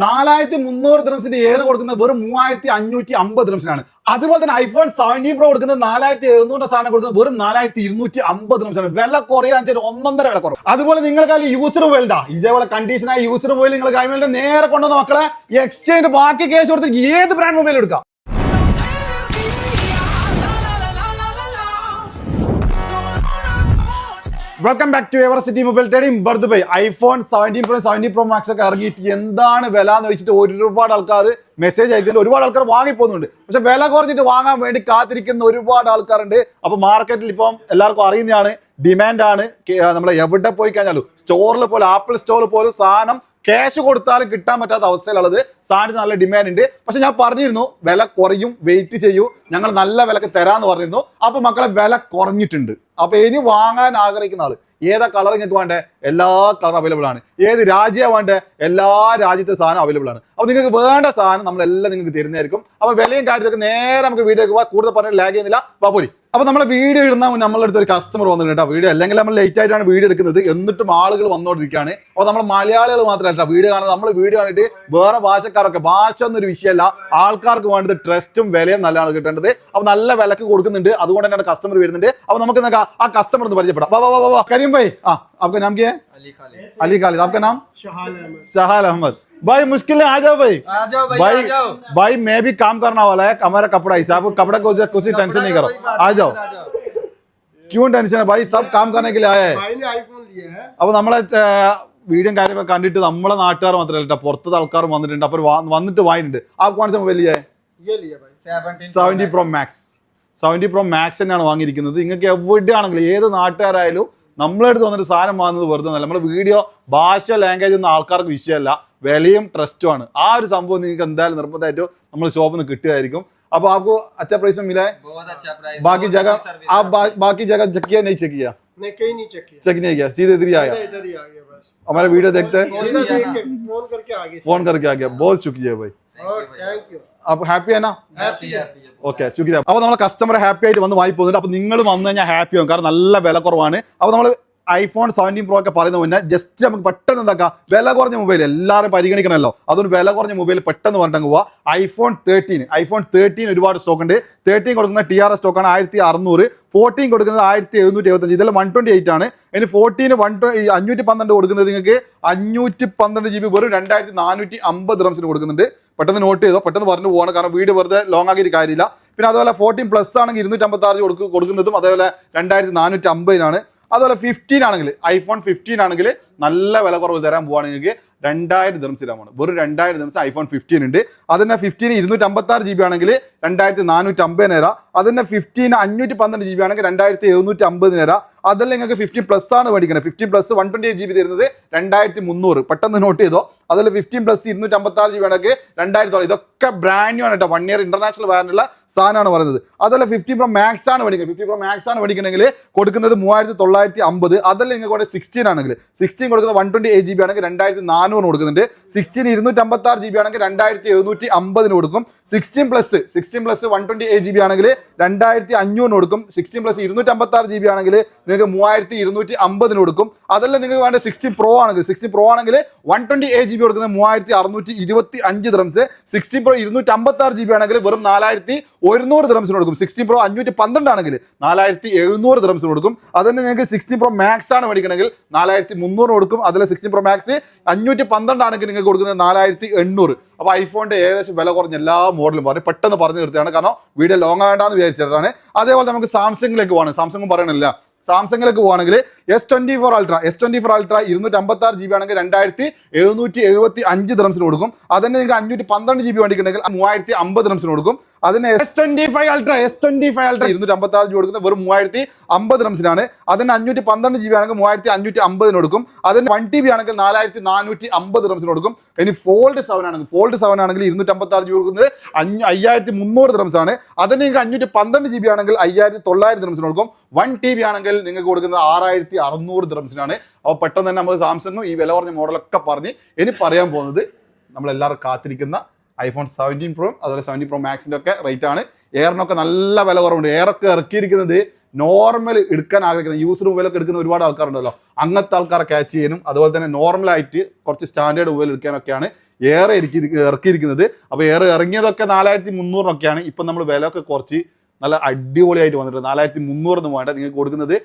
4300 ദിറംസിന്റെ air കൊടുക്കുന്നത് വെറും 3550 ദിറംസിനാണ്. അതുപോലെ തന്നെ ഐഫോൺ 17 പ്രോ കൊടുക്കുന്നത് 4700 സാധനം കൊടുക്കുന്നത് വെറും 4250 ദിറംസിനാണ്. വില കുറയാന്ന് വെച്ചാൽ 1.5 വില കുറവ്. അതുപോലെ നിങ്ങൾക്ക് യൂസർ മൊബൈൽഡാ ഇതേപോലെ കണ്ടീഷനായ യൂസർ മൊബൈൽ നിങ്ങൾ കൈമേലിന്റെ നേരെ കൊണ്ടുവന്ന മക്കളെ എക്സ്ചേഞ്ച് ബാക്കി കേസ് കൊടുത്തിട്ട് ഏത് ബ്രാൻഡ് മൊബൈൽ എടുക്കാം. Welcome back to Ever City Mobile Trading ബർത്ത് ബൈ. ഐഫോൺ 17 പ്രോ 17 പ്രോ മാക്സ് ഒക്കെ ഇറങ്ങിയിട്ട് എന്താണ് വില എന്ന് വെച്ചിട്ട് ഒരുപാട് ആൾക്കാർ മെസ്സേജ് അയക്കുന്നുണ്ട്, ഒരുപാട് ആൾക്കാർ വാങ്ങിപ്പോകുന്നുണ്ട്. പക്ഷെ വില കുറഞ്ഞിട്ട് വാങ്ങാൻ വേണ്ടി കാത്തിരിക്കുന്ന ഒരുപാട് ആൾക്കാരുണ്ട്. അപ്പൊ മാർക്കറ്റിൽ ഇപ്പം എല്ലാവർക്കും അറിയുന്നതാണ്, ഡിമാൻഡാണ്. നമ്മൾ എവിടെ പോയി കഴിഞ്ഞാലും സ്റ്റോറിൽ പോലും ആപ്പിൾ സ്റ്റോറിൽ പോലും സാധനം ക്യാഷ് കൊടുത്താലും കിട്ടാൻ പറ്റാത്ത അവസ്ഥയിലുള്ളത്. സാധനത്തിന് നല്ല ഡിമാൻഡ് ഉണ്ട്. പക്ഷെ ഞാൻ പറഞ്ഞിരുന്നു വില കുറയും, വെയിറ്റ് ചെയ്യൂ, ഞങ്ങൾ നല്ല വിലക്ക് തരാന്ന് പറഞ്ഞിരുന്നു. അപ്പൊ മക്കളെ വില കുറഞ്ഞിട്ടുണ്ട്. അപ്പൊ ഇനി വാങ്ങാൻ ആഗ്രഹിക്കുന്ന ആള് ഏതാ കളർ നിങ്ങൾക്ക് വേണ്ടേ, എല്ലാ കളർ അവൈലബിൾ ആണ്. ഏത് രാജ്യമാണ് വേണ്ടേ, എല്ലാ രാജ്യത്തെ സാധനം അവൈലബിൾ ആണ്. അപ്പൊ നിങ്ങൾക്ക് വേണ്ട സാധനം നമ്മളെല്ലാം നിങ്ങൾക്ക് തരുന്നതായിരിക്കും. അപ്പൊ വിലയും കാര്യത്തൊക്കെ നേരെ നമുക്ക് വീഡിയോ പോവാം. കൂടുതൽ പറഞ്ഞാൽ ലാഗ് ചെയ്യുന്നില്ല, പോരി. അപ്പൊ നമ്മളെ വീഡിയോ ഇടുന്ന നമ്മളെ അടുത്ത് ഒരു കസ്റ്റമർ വന്നിട്ടുണ്ട് കേട്ടോ. വീഡിയോ അല്ലെങ്കിൽ നമ്മൾ ലേറ്റ് ആയിട്ടാണ് വീഡിയോ എടുക്കുന്നത്, എന്നിട്ടും ആളുകൾ വന്നുകൊണ്ടിരിക്കുകയാണ്. അപ്പൊ നമ്മൾ മലയാളികൾ മാത്രമല്ല വീഡിയോ കാണുന്നത്. നമ്മൾ വീഡിയോ കണ്ടിട്ട് വേറെ ഭാഷക്കാരൊക്കെ, ഭാഷ എന്നൊരു വിഷയമല്ല, ആൾക്കാർക്ക് വേണ്ടത് ട്രസ്റ്റും വിലയും നല്ലതാണ് കിട്ടേണ്ടത്. അപ്പൊ നല്ല വിലക്ക് കൊടുക്കുന്നുണ്ട്, അതുകൊണ്ട് തന്നെയാണ് കസ്റ്റമർ വരുന്നുണ്ട്. അപ്പൊ നമുക്ക് ആ കസ്റ്റമർ ഒന്ന് പരിചയപ്പെടാം. കരീം ഭാई, आपका नाम क्या है? अली खालिद. आपका नाम? शहाल अहमद. भाई मुश्किल है, आ जाओ भाई. भाई मैं भी काम करने वाला है, हमारा कपड़ा हिसाब कपड़ा को कुछ टेंशन नहीं करो, आ जाओ. क्यों टेंशन है भाई, सब काम करने के लिए आया है. അപ്പൊ നമ്മളെ വീഡിയോ കാര്യങ്ങളൊക്കെ കണ്ടിട്ട് നമ്മളെ നാട്ടുകാർ മാത്രമല്ല പുറത്തത്തെ ആൾക്കാരും വന്നിട്ടുണ്ട്. അപ്പൊ വന്നിട്ട് വാങ്ങിയിട്ടുണ്ട്. ആ concept mobile 70 pro max 70 pro max തന്നെയാണ് വാങ്ങിയിരിക്കുന്നത്. നിങ്ങൾക്ക് എവിടെയാണെങ്കിലും ഏത് നാട്ടുകാരായാലും നമ്മളെ അടുത്ത് വന്നിട്ട് സാധനം വാങ്ങുന്നത് വെറുതെ നല്ല. നമ്മുടെ വീഡിയോ ഭാഷ ലാംഗ്വേജ് ഒന്നും ആൾക്കാർക്ക് വിഷയമല്ല, വിലയും ട്രസ്റ്റും ആണ്. ആ ഒരു സംഭവം നിങ്ങൾക്ക് എന്തായാലും നിർബന്ധമായിട്ടും നമ്മൾ ഷോപ്പിൽ നിന്ന് കിട്ടിയതായിരിക്കും. അപ്പോൾ आपको अच्छा प्राइस में मिला है? बहुत अच्छा प्राइस. बाकी जगह आप बाकी जगह चेक किया नहीं चेक किया? नहीं, कहीं नहीं चेक किया. चेक नहीं किया, सीधे इधर ही आ गया. बस हमारा वीडियो देखते हैं, फोन करके आ गया. बहुत शुक्रिया भाई, थैंक यू. അപ്പൊ ഹാപ്പി ആണ്? ഓക്കെ, ശുക്രിയ. അപ്പൊ നമ്മളെ കസ്റ്റമർ ഹാപ്പി ആയിട്ട് വന്ന് വാങ്ങി പോകുന്നുണ്ട്. അപ്പൊ നിങ്ങൾ വന്നു കഴിഞ്ഞാൽ ഹാപ്പി ആവും, കാരണം നല്ല വില കുറവാണ്. അപ്പൊ നമ്മൾ ഐഫോൺ 17 പ്രോ ഒക്കെ പറയുന്ന മുന്നേ ജസ്റ്റ് നമുക്ക് പെട്ടെന്ന് എന്താക്കാം, വില കുറഞ്ഞ മൊബൈൽ എല്ലാവരും പരിഗണിക്കണമല്ലോ. അതുകൊണ്ട് വില കുറഞ്ഞ മൊബൈൽ പെട്ടെന്ന് പറഞ്ഞിട്ട് പോവാ. ഐഫോൺ 13 ഒരുപാട് സ്റ്റോക്ക് ഉണ്ട്. 13 കൊടുക്കുന്ന TRS സ്റ്റോക്കാണ് 1600. 14 കൊടുക്കുന്നത് 1775. ഇതെല്ലാം 128 ആണ്. ഇനി 14 512 കൊടുക്കുന്നത് നിങ്ങൾക്ക് 512 GB വെറും 2450 ദിറംസിന് കൊടുക്കുന്നുണ്ട്. പെട്ടെന്ന് നോട്ട് ചെയ്തോ, പെട്ടെന്ന് പറഞ്ഞു പോകണം, കാരണം വീഡിയോ വെറുതെ ലോങ് ആക്കിയിട്ട് കാര്യമില്ല. പിന്നെ അതുപോലെ 14 പ്ലസ് ആണെങ്കിൽ 256 കൊടുക്കുന്നതും അതേപോലെ 2450 അതുപോലെ 15 ആണെങ്കിൽ ഐഫോൺ 15 ആണെങ്കിൽ നല്ല വില കുറവ് തരാൻ പോവാണ് നിങ്ങൾക്ക് 2000 ദിറംസിലാണ്. വെറും 2000 ദിറംസ് ഐഫോൺ 15 ഉണ്ട്. അതിന് 15 256 GB ആണെങ്കിൽ 2450 നേരം. അതിന് 15 512 GB ആണെങ്കിൽ 2750 നേരം. അതല്ല നിങ്ങൾക്ക് 15 പ്ലസ് ആണ് മേടിക്കണം. 15 പ്ലസ് 128 GB തരുന്നത് 2300. പെട്ടെന്ന് നോട്ട് ചെയ്തോ. അതിൽ 15 പ്ലസ് 256 GB ആണെങ്കിൽ 2000. ഇതൊക്കെ ബ്രാൻഡ് ന്യൂ ആണ് കേട്ടോ, 1 ഇയർ ഇന്റർനാഷണൽ വാറന്റിയുള്ള സാധനമാണ് പറയുന്നത്. അതല്ല 15 പ്രോ മാക്സ് ആണ് മേടിക്കുന്നത്. 15 പ്രോ മാക്സ് ആണ് മേടിക്കണമെങ്കിൽ കൊടുക്കുന്നത് 3950. അതല്ല നിങ്ങൾക്ക് 16 ആണെങ്കിൽ 16 കൊടുക്കുന്നത് 128 GB ആണെങ്കിൽ 2400 കൊടുക്കുന്നുണ്ട്. 16 256 GB ആണെങ്കിൽ 2750 കൊടുക്കും. 16 പ്ലസ് 128 GB ആണെങ്കിൽ 2500 കൊടുക്കും. 16 പ്ലസ് 256 GB ആണെങ്കിൽ നിങ്ങൾക്ക് 3250 കൊടുക്കും. അതല്ല നിങ്ങൾക്ക് വേണ്ട 16 പ്രോ ആണെങ്കിൽ 128 GB കൊടുക്കുന്നത് 3625 ദിറംസ്. 16 പ്രോ 256 GB ആണെങ്കിൽ വെറും 4100 ദിറംസിന് കൊടുക്കും. 16 പ്രോ 512 ആണെങ്കിൽ 4700 ദിറംസിന് കൊടുക്കും. അതന്നെ നിങ്ങൾക്ക് 16 പ്രോ മാക്സ് ആണ് മേടിക്കണമെങ്കിൽ 4300 കൊടുക്കും. അതിൽ 16 പ്രോ മാക്സ് 512 ആണെങ്കിൽ നിങ്ങൾക്ക് കൊടുക്കുന്നത് 4800. അപ്പോൾ ഐഫോണിന്റെ ഏകദേശം വില കുറഞ്ഞ എല്ലാ മോഡലും പെട്ടെന്ന് പറഞ്ഞു നിർത്തിയാണ്, കാരണം വീഡിയോ ലോങ് ആകണ്ടെന്ന് വിചാരിച്ചിട്ടാണ്. അതേപോലെ നമുക്ക് സാംസങ്ങിലേക്ക് പോകണം. സാംസങ് പറയണില്ല, സാംസങ്ങിലേക്ക് പോകുകയാണെങ്കിൽ S24 Ultra 256 GB ആണെങ്കിൽ 2775 ദിറംസിന് കൊടുക്കും. അതിന് നിങ്ങൾക്ക് 512 GB വേണ്ടിയിട്ടുണ്ടെങ്കിൽ 3050 ദിറംസിന് കൊടുക്കും. അതിന് S25 Ultra 256 GB കൊടുക്കുന്നത് വെറും 3050 ദിറംസിനാണ്. അതിന് 512 GB ആണെങ്കിൽ 3550 കൊടുക്കും. അതിന് 1 TB ആണെങ്കിൽ 4450 ദിറംസിന് കൊടുക്കും. ഇനി ഫോൾഡ് 7 ആണെങ്കിൽ 256 GB കൊടുക്കുന്നത് 5300 ദിറംസാണ്. അതിന് നിങ്ങൾക്ക് 512 GB ആണെങ്കിൽ 5900 ദിറംസിന് കൊടുക്കും. 1 TB ആണെങ്കിൽ നിങ്ങൾക്ക് കൊടുക്കുന്നത് 6600 ദിറംസിനാണ്. അപ്പോൾ പെട്ടെന്ന് തന്നെ നമ്മൾ സാംസങ്ങും ഈ വില കുറഞ്ഞ മോഡലൊക്കെ പറഞ്ഞ് ഇനി പറയാൻ പോകുന്നത് നമ്മളെല്ലാവരും കാത്തിരിക്കുന്ന ഐഫോൺ 17 പ്രോ അതുപോലെ 17 പ്രോ മാക്സിൻ്റെ ഒക്കെ റേറ്റ് ആണ്. എയറിനൊക്കെ നല്ല വില കുറവുണ്ട്. എയറൊക്കെ ഇറക്കിയിരിക്കുന്നത് നോർമൽ എടുക്കാൻ ആഗ്രഹിക്കുന്ന യൂസർ മൊബൈലൊക്കെ എടുക്കുന്ന ഒരുപാട് ആൾക്കാരുണ്ടല്ലോ, അങ്ങനത്തെ ആൾക്കാരെ ക്യാച്ച് ചെയ്യാനും അതുപോലെ തന്നെ നോർമലായിട്ട് കുറച്ച് സ്റ്റാൻഡേർഡ് മൊബൈൽ എടുക്കാനൊക്കെയാണ് ഏറെ ഇറക്കിയിരിക്കുന്നത്. അപ്പോൾ ഏറെ ഇറങ്ങിയതൊക്കെ 4300 ഇപ്പം നമ്മൾ വില ഒക്കെ കുറച്ച് നല്ല അടിപൊളിയായിട്ട് വന്നിട്ടുണ്ട്. 4300 വേണ്ട, നിങ്ങൾക്ക് കൊടുക്കുന്നത്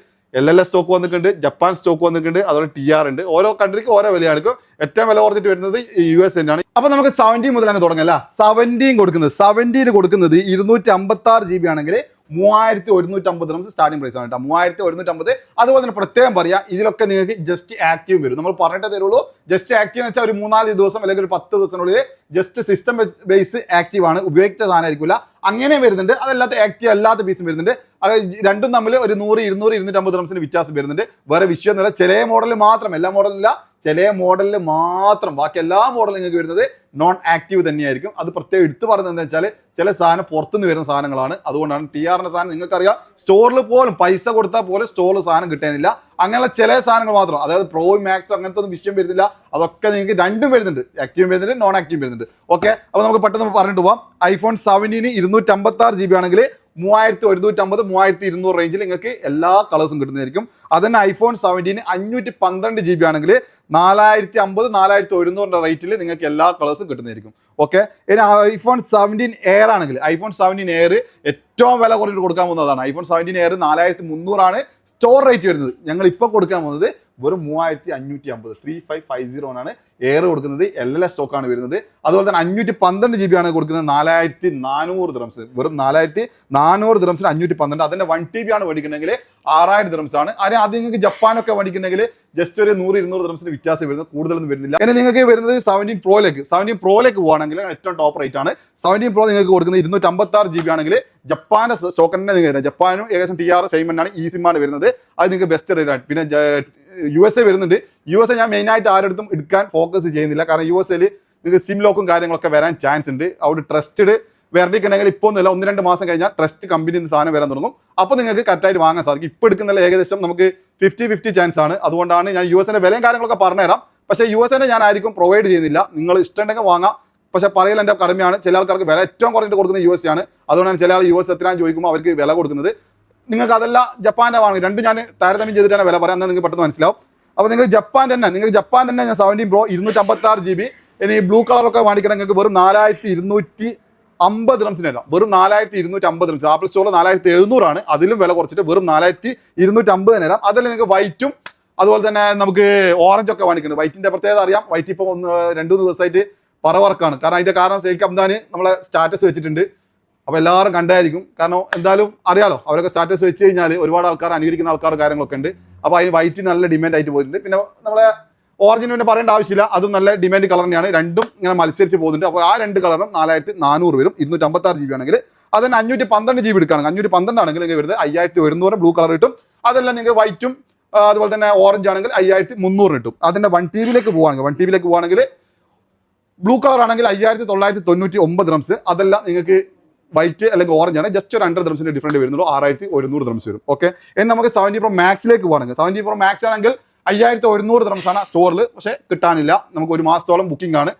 LLS സ്റ്റോക്ക് വന്നിട്ടുണ്ട്, ജപ്പാൻ സ്റ്റോക്ക് വന്നിട്ടുണ്ട്, അതുപോലെ TR ഉണ്ട്. ഓരോ കൺട്രിക്ക് ഓരോ വിലയാണ്. ഏറ്റവും വില കുറഞ്ഞിട്ട് വരുന്നത് US ആണ്. അപ്പൊ നമുക്ക് 17 മുതൽ അങ്ങ് തുടങ്ങാം. 17 കൊടുക്കുന്നത് 256 GB ആണെങ്കിൽ 3150 ഡ്രംസ് സ്റ്റാർട്ടിംഗ് പ്രൈസ് ആണ് കേട്ടോ. 3150. അതുപോലെ തന്നെ പ്രത്യേകം പറയാം, ഇതിലൊക്കെ നിങ്ങൾക്ക് ജസ്റ്റ് ആക്റ്റീവ് വരും. നമ്മൾ പറഞ്ഞിട്ടേ തരുള്ളൂ. ജസ്റ്റ് ആക്റ്റീവ് എന്ന് വെച്ചാൽ ഒരു 3-4 ദിവസം അല്ലെങ്കിൽ ഒരു 10 ദിവസത്തിനുള്ളിൽ ജസ്റ്റ് സിസ്റ്റം ബേസ് ആക്റ്റീവ് ആണ്, ഉപയോഗിച്ച സാധനമായിരിക്കില്ല. അങ്ങനെ വരുന്നുണ്ട്. അതല്ലാത്ത ആക്റ്റീവ് അല്ലാത്ത പീസും വരുന്നുണ്ട്. അത് രണ്ടും തമ്മിൽ ഒരു 100, 200, 250 ഡ്രംസിന് വ്യത്യാസം വരുന്നുണ്ട്. വേറെ വിഷയമൊന്നുമില്ല. ചില മോഡലിൽ മാത്രം, എല്ലാ മോഡലില്ല, ചില മോഡലിൽ മാത്രം, ബാക്കി എല്ലാ മോഡലും നിങ്ങൾക്ക് വരുന്നത് നോൺ ആക്റ്റീവ് തന്നെയായിരിക്കും. അത് പ്രത്യേകം എടുത്തു പറയുന്നത് എന്താ വെച്ചാൽ ചില സാധനം പുറത്തുനിന്ന് വരുന്ന സാധനങ്ങളാണ്. അതുകൊണ്ടാണ് TRന്റെ സാധനം നിങ്ങൾക്കറിയാം, സ്റ്റോറിൽ പോലും പൈസ കൊടുത്താൽ പോലും സ്റ്റോറിൽ സാധനം കിട്ടാനില്ല. അങ്ങനെയുള്ള ചില സാധനങ്ങൾ മാത്രം, അതായത് പ്രോ മാക്സോ അങ്ങനത്തെ ഒന്നും വിഷയം വരുന്നില്ല. അതൊക്കെ നിങ്ങൾക്ക് രണ്ടും വരുന്നുണ്ട്, ആക്റ്റീവും വരുന്നുണ്ട്, നോൺ ആക്റ്റീവും വരുന്നുണ്ട്. ഓക്കെ, അപ്പോൾ നമുക്ക് പെട്ടെന്ന് പറഞ്ഞിട്ട് പോവാം. iPhone 17 256 GB ആണെങ്കിൽ 3150, 3200 റേഞ്ചിൽ നിങ്ങൾക്ക് എല്ലാ കളേഴ്സും കിട്ടുന്നതായിരിക്കും. അതന്നെ iPhone 17 512 GB ആണെങ്കിൽ 4050, 4100 റേറ്റിൽ നിങ്ങൾക്ക് എല്ലാ കളേഴ്സും കിട്ടുന്നതായിരിക്കും. ഓക്കെ, ഇനി iPhone 17 Air ആണെങ്കിൽ iPhone 17 Air ഏറ്റവും വില കുറഞ്ഞിട്ട് കൊടുക്കാൻ പോകുന്നതാണ്. iPhone 17 Air 4300 ആണ് സ്റ്റോർ റേറ്റ് വരുന്നത്. ഞങ്ങൾ ഇപ്പോൾ കൊടുക്കാൻ പോകുന്നത് വെറും 3550, 3550 ആണ് എയർ കൊടുക്കുന്നത്. LLS സ്റ്റോക്കാണ് വരുന്നത്. അതുപോലെ തന്നെ 512 GB ആണ് കൊടുക്കുന്നത്. 4400 ഡ്രംസ്, വെറും 4400 ഡ്രംസിന് 512. അതിന്റെ 1 TB ആണ് മേടിക്കണമെങ്കിൽ 6000 ഡ്രംസ് ആണ്. അത് നിങ്ങൾക്ക് ജപ്പാനൊക്കെ മേടിക്കണമെങ്കിൽ ജസ്റ്റ് ഒരു 100-200 ഡ്രംസിന് വ്യത്യാസം വരുന്നത്, കൂടുതലൊന്നും വരുന്നില്ല. ഇനി നിങ്ങൾക്ക് വരുന്നത് 17 പ്രോയിലേക്ക് പോകുകയാണെങ്കിൽ ഏറ്റവും ടോപ്പ് റേറ്റ് ആണ്. 17 Pro നിങ്ങൾക്ക് കൊടുക്കുന്നത് 256 GB ആണെങ്കിൽ ജപ്പാന്റെ സ്റ്റോക്ക് തന്നെ നിങ്ങൾക്ക്, ജപ്പാനും ഏകദേശം TR സെയിം തന്നെയാണ്, ഈ സിമ്മാണ് വരുന്നത്. അത് നിങ്ങൾക്ക് ബെസ്റ്റ് റേറ്റ് ആണ്. പിന്നെ USA വരുന്നുണ്ട്. USA ഞാൻ മെയിനായിട്ട് ആരെടുത്തും എടുക്കാൻ ഫോക്കസ് ചെയ്യുന്നില്ല. കാരണം USAയിൽ നിങ്ങൾക്ക് സിം ലോക്കും കാര്യങ്ങളൊക്കെ വരാൻ ചാൻസ് ഉണ്ട്. അവിടെ ട്രസ്റ്റഡ് വേർഡിക്കുണ്ടെങ്കിൽ ഇപ്പോൾ ഒന്നുമില്ല, 1-2 മാസം കഴിഞ്ഞാൽ ട്രസ്റ്റ് കമ്പനിയിൽ നിന്ന് സാധനം വരാൻ തുടങ്ങും. അപ്പോൾ നിങ്ങൾക്ക് കറക്റ്റായിട്ട് വാങ്ങാൻ സാധിക്കും. ഇപ്പോൾ എടുക്കുന്നില്ല, ഏകദേശം നമുക്ക് 50-50 ചാൻസ് ആണ്. അതുകൊണ്ടാണ് ഞാൻ USAന്റെ വിലയും കാര്യങ്ങളൊക്കെ പറഞ്ഞുതരാം. പക്ഷേ USAന്റെ ഞാൻ ആയിരിക്കും പ്രൊവൈഡ് ചെയ്യുന്നില്ല. നിങ്ങൾ ഇഷ്ടമുണ്ടെങ്കിൽ വാങ്ങാം, പക്ഷേ പറയൽ എൻ്റെ കടമയാണ്. ചില ആൾക്കാർക്ക് വില ഏറ്റവും കുറഞ്ഞിട്ട് കൊടുക്കുന്നത് USA ആണ്. അതുകൊണ്ടാണ് ചില ആൾ US എത്രയാണ് ചോദിക്കുമ്പോൾ അവർക്ക് വില കൊടുക്കുന്നത്. നിങ്ങൾക്ക് അതല്ല ജപ്പാൻ്റെ വാങ്ങി, രണ്ടും ഞാൻ താരതമ്യം ചെയ്തിട്ടാണ് വില പറയാം, എന്നാൽ നിങ്ങൾക്ക് പെട്ടെന്ന് മനസ്സിലാവും. അപ്പോൾ നിങ്ങൾ ജപ്പാൻ തന്നെ ഞാൻ 17 Pro 256 GB ഇനി ബ്ലൂ കളറൊക്കെ വാങ്ങിക്കണം. നിങ്ങൾക്ക് വെറും 4250 ഡ്രംസിന് വരാം. വെറും 4250 ഡ്രംസ്. ആപ്പിൾ സ്റ്റോറിൽ 4700 ആണ്. അതിലും വില കുറച്ചിട്ട് വെറും 4250 തന്നെ വരാം. അതിൽ നിങ്ങൾക്ക് വൈറ്റും അതുപോലെ തന്നെ നമുക്ക് ഓറഞ്ച് ഒക്കെ വാങ്ങിക്കുന്നുണ്ട്. വൈറ്റിന്റെ പ്രത്യേകത അറിയാം. വൈറ്റ് ഇപ്പോൾ 2-3 ദിവസമായിട്ട് പറവർക്കാണ്. കാരണം അതിന്റെ കാരണം ഷെയ്ഖ് അബ്ദാന് നമ്മളെ സ്റ്റാറ്റസ് വെച്ചിട്ടുണ്ട്. അപ്പോൾ എല്ലാവരും കണ്ടായിരിക്കും. കാരണം എന്തായാലും അറിയാലോ, അവരൊക്കെ സ്റ്റാറ്റസ് വെച്ച് കഴിഞ്ഞാൽ ഒരുപാട് ആൾക്കാർ അനുകരിക്കുന്ന ആൾക്കാർ കാര്യങ്ങളൊക്കെ ഉണ്ട്. അപ്പോൾ അതിന് വൈറ്റ് നല്ല ഡിമാൻഡ് ആയിട്ട് പോയിട്ടുണ്ട്. പിന്നെ നമ്മളെ ഓറഞ്ചിന് പിന്നെ പറയേണ്ട ആവശ്യമില്ല, അതും നല്ല ഡിമാൻഡ് കളർ തന്നെയാണ്. രണ്ടും ഇങ്ങനെ മത്സരിച്ച് പോകുന്നുണ്ട്. അപ്പോൾ ആ രണ്ട് കളറും 4400 വരും. 256 GB ആണെങ്കിൽ അതിന് 512 GB എടുക്കുകയാണെങ്കിൽ 512 ആണെങ്കിൽ നിങ്ങൾക്ക് വരുന്നത് 5100 ബ്ലൂ കളർ കിട്ടും. അതെല്ലാം നിങ്ങൾക്ക് വൈറ്റും അതുപോലെ തന്നെ ഓറഞ്ച് ആണെങ്കിൽ 5300 കിട്ടും. അതിന്റെ 1 TBയിലേക്ക് പോവുകയാണെങ്കിൽ ബ്ലൂ കളർ ആണെങ്കിൽ 5999 ഡ്രംസ്. അതെല്ലാം നിങ്ങൾക്ക് വൈറ്റ് അല്ലെങ്കിൽ ഓറഞ്ച് ആണ്. ജസ്റ്റ് ഒരു 100 ഡ്രംസിന്റെ ഡിഫറൻറ്റ് വരുന്നുള്ളൂ. 6100 ഡ്രംസ് വരും. ഓക്കെ, ഇനി നമുക്ക് 17 Pro മാക്സിലേക്ക് പോകണമെങ്കിൽ 17 Pro മാക്സ് ആണെങ്കിൽ 5100 ഡ്രംസ് ആണ് സ്റ്റോറിൽ. പക്ഷേ കിട്ടാനില്ല. നമുക്ക് ഒരു മാസത്തോളം ബുക്കിംഗ് ആണ്,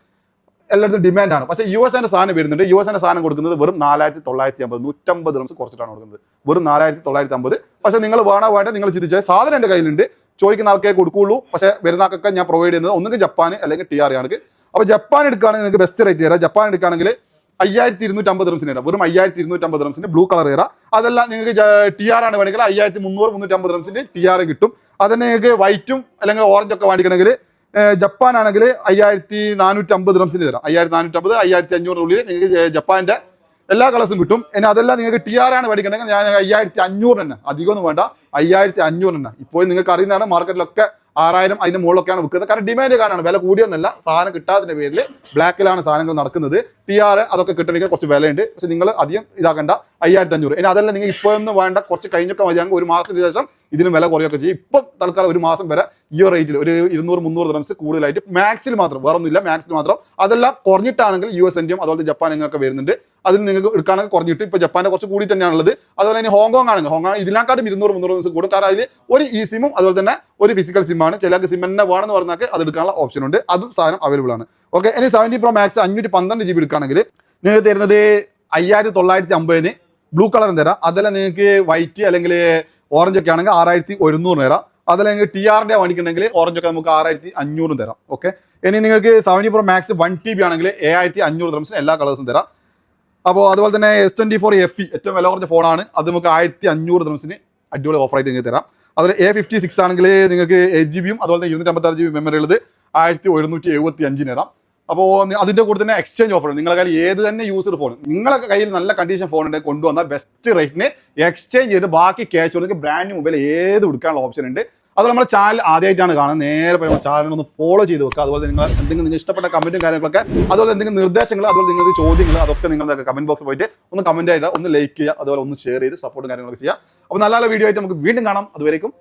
എല്ലായിടത്തും ഡിമാൻഡ് ആണ്. പക്ഷേ USAന്റെ സാധനം വരുന്നുണ്ട്. USAന്റെ സാധനം കൊടുക്കുന്നത് വെറും 4950, 150 ഡ്രംസ് കുറച്ചിട്ടാണ് കൊടുക്കുന്നത്. വെറും 4950. പക്ഷേ നിങ്ങൾ വേണ്ട നിങ്ങൾ ചിന്തിച്ചാൽ സാധനം എൻ്റെ കയ്യിലുണ്ട്, ചോദിക്കുന്ന ആൾക്കേ കൊടുക്കുകയുള്ളൂ. പക്ഷേ വരുന്ന ആൾക്കൊക്കെ ഞാൻ പ്രൊവൈഡ് ചെയ്യുന്നത് ഒന്നുകിൽ ജപ്പാൻ അല്ലെങ്കിൽ TR ആണ്. അപ്പോൾ ജപ്പാൻ എടുക്കുകയാണെങ്കിൽ നിങ്ങൾക്ക് ബെസ്റ്റ് റേറ്റ് തരാം. ജപ്പാൻ എടുക്കുകയാണെങ്കിൽ 5250 ഡ്രംസിന് വരാം. വെറും 5250 ഡ്രംസിന് ബ്ലൂ കളർ കയറാം. അതെല്ലാം നിങ്ങൾക്ക് TR ആണ് വേണമെങ്കിൽ 5300-350 ഡ്രംസിന് TR കിട്ടും. അതന്നെ നിങ്ങൾക്ക് വൈറ്റും അല്ലെങ്കിൽ ഓറഞ്ച് ഒക്കെ വാങ്ങിക്കണമെങ്കിൽ ജപ്പാൻ ആണെങ്കിൽ 5450 ഡ്രംസിന് തരാം. 5450, 5500 നിങ്ങൾക്ക് ജപ്പാന്റെ എല്ലാ കളേഴ്സും കിട്ടും. ഇനി അതെല്ലാം നിങ്ങൾക്ക് TR ആണ് മേടിക്കണമെങ്കിൽ ഞാൻ 5500 തന്നെ, അധികമൊന്നും വേണ്ട, 5500 തന്നെ. ഇപ്പോൾ നിങ്ങൾക്ക് അറിയുന്നതാണ്, മാർക്കറ്റിലൊക്കെ 6000 അതിന്റെ മുകളിലൊക്കെയാണ് വിൽക്കുന്നത്. കാരണം ഡിമാൻഡ് കാരണമാണ്, വില കൂടിയൊന്നല്ല, സാധനം കിട്ടാത്തതിന്റെ പേരിൽ ബ്ലാക്കിലാണ് സാധനങ്ങൾ നടക്കുന്നത്. TR അതൊക്കെ കിട്ടണമെങ്കിൽ കുറച്ച് വിലയുണ്ട്. പക്ഷെ നിങ്ങൾ അധികം ഇതാക്കണ്ട, 5500. ഇനി അതല്ല നിങ്ങൾ ഇപ്പോഴൊന്നും വേണ്ട, കുറച്ച് കഴിഞ്ഞൊക്കെ മതി. ഒരു മാസത്തിന് ശേഷം ഇതിന് വില കുറയൊക്കെ ചെയ്യും. ഇപ്പം തൽക്കാലം ഒരു മാസം വരെ ഈ റേറ്റിൽ ഒരു 200-300 ഡ്രംസ് കൂടുതലായിട്ട് മാക്സിൽ മാത്രം, വേറെ ഒന്നുമില്ല, മാക്സിൽ മാത്രം. അതെല്ലാം കുറഞ്ഞിട്ടാണെങ്കിൽ US ഇന്ത്യയും അതുപോലെ ജപ്പാൻ ഇങ്ങനെയൊക്കെ വരുന്നുണ്ട്. അതിന് നിങ്ങൾക്ക് എടുക്കുകയാണെങ്കിൽ കുറഞ്ഞിട്ട് ഇപ്പോൾ ജപ്പാന്റെ കുറച്ച് കൂടി തന്നെയാണുള്ളത്. അതുപോലെ തന്നെ ഹോങ്കോങ് ആണെങ്കിൽ ഇതിനെക്കാട്ടും 200-300 ഡ്രംസ് കൂടും. കാരണം അതിൽ ഒരു ഇ സിമ്മും അതുപോലെ തന്നെ ഒരു ഫിസിക്കൽ സിമ്മാണ്. ചിലർക്ക് സിം തന്നെ വേണമെന്ന് പറഞ്ഞാൽ അത് എടുക്കാനുള്ള ഓപ്ഷൻ ഉണ്ട്. അതും സാധനം അവൈലബിൾ ആണ്. ഓക്കെ, ഇനി 17 Pro Max 512 GB എടുക്കുകയാണെങ്കിൽ നിങ്ങൾക്ക് തരുന്നത് 5950 ബ്ലൂ കളറും തരാം. അതെല്ലാം നിങ്ങൾക്ക് വൈറ്റ് അല്ലെങ്കിൽ ഓറഞ്ച് ഒക്കെ ആണെങ്കിൽ 6100 തരാം. അതല്ല നിങ്ങൾക്ക് TRന്റെ വാങ്ങിക്കണമെങ്കിൽ ഓറഞ്ച് ഒക്കെ നമുക്ക് 6500 തരാം. ഓക്കെ, ഇനി നിങ്ങൾക്ക് 70 Pro Max 1 TB ആണെങ്കിൽ 7500 dirhams എല്ലാ കളേഴ്സും തരാം. അപ്പോൾ അതുപോലെ തന്നെ S24 FE ഏറ്റവും വില കുറഞ്ഞ ഫോണാണ്, അത് നമുക്ക് 1500 dirhamsന് അടിപൊളി ഓഫറായിട്ട് നിങ്ങൾക്ക് തരാം. അതുപോലെ A56 ആണെങ്കിൽ നിങ്ങൾക്ക് 8 GB അതുപോലെ തന്നെ 256 GB മെമ്മറി ഉള്ളത് 1175 തരാം. അപ്പോൾ അതിൻ്റെ കൂടെ തന്നെ എക്സ്ചേഞ്ച് ഓഫർ, നിങ്ങളുടെ കയ്യിൽ ഏത് തന്നെ യൂസ്ഡ് ഫോൺ, നിങ്ങളുടെ കയ്യിൽ നല്ല കണ്ടീഷൻ ഫോൺ ഉണ്ടെങ്കിൽ കൊണ്ടുവന്നാൽ ബെസ്റ്റ് റേറ്റിന് എക്സ്ചേഞ്ച് ചെയ്ത് ബാക്കി ക്യാഷ് കൊടുക്കുക ബ്രാൻഡ് മൊബൈൽ ഏത് എടുക്കാനുള്ള ഓപ്ഷൻ ഉണ്ട്. അതുപോലെ നമ്മുടെ ചാനൽ ആദ്യമായിട്ടാണ് കാണുന്നത്, നേരെ പോയി ചാനൽ ഒന്ന് ഫോളോ ചെയ്ത് വെക്കുക. അതുപോലെ നിങ്ങൾ എന്തെങ്കിലും നിങ്ങൾക്ക് ഇഷ്ടപ്പെട്ട കമന്റും കാര്യങ്ങളൊക്കെ, അതുപോലെ എന്തെങ്കിലും നിർദ്ദേശങ്ങൾ, അതുപോലെ നിങ്ങൾക്ക് ചോദ്യങ്ങൾ, അതൊക്കെ നിങ്ങളുടെ കമന്റ് ബോക്സിൽ പോയിട്ട് ഒന്ന് കമന്റ് ആയിട്ട് ഒന്ന് ലൈക്ക് ചെയ്യുക, അതുപോലെ ഒന്ന് ഷെയർ ചെയ്ത് സപ്പോർട്ടും കാര്യങ്ങളൊക്കെ ചെയ്യുക. അപ്പോൾ നല്ല നല്ല വീഡിയോ ആയിട്ട് നമുക്ക് വീണ്ടും കാണാം. അതുവരേക്കും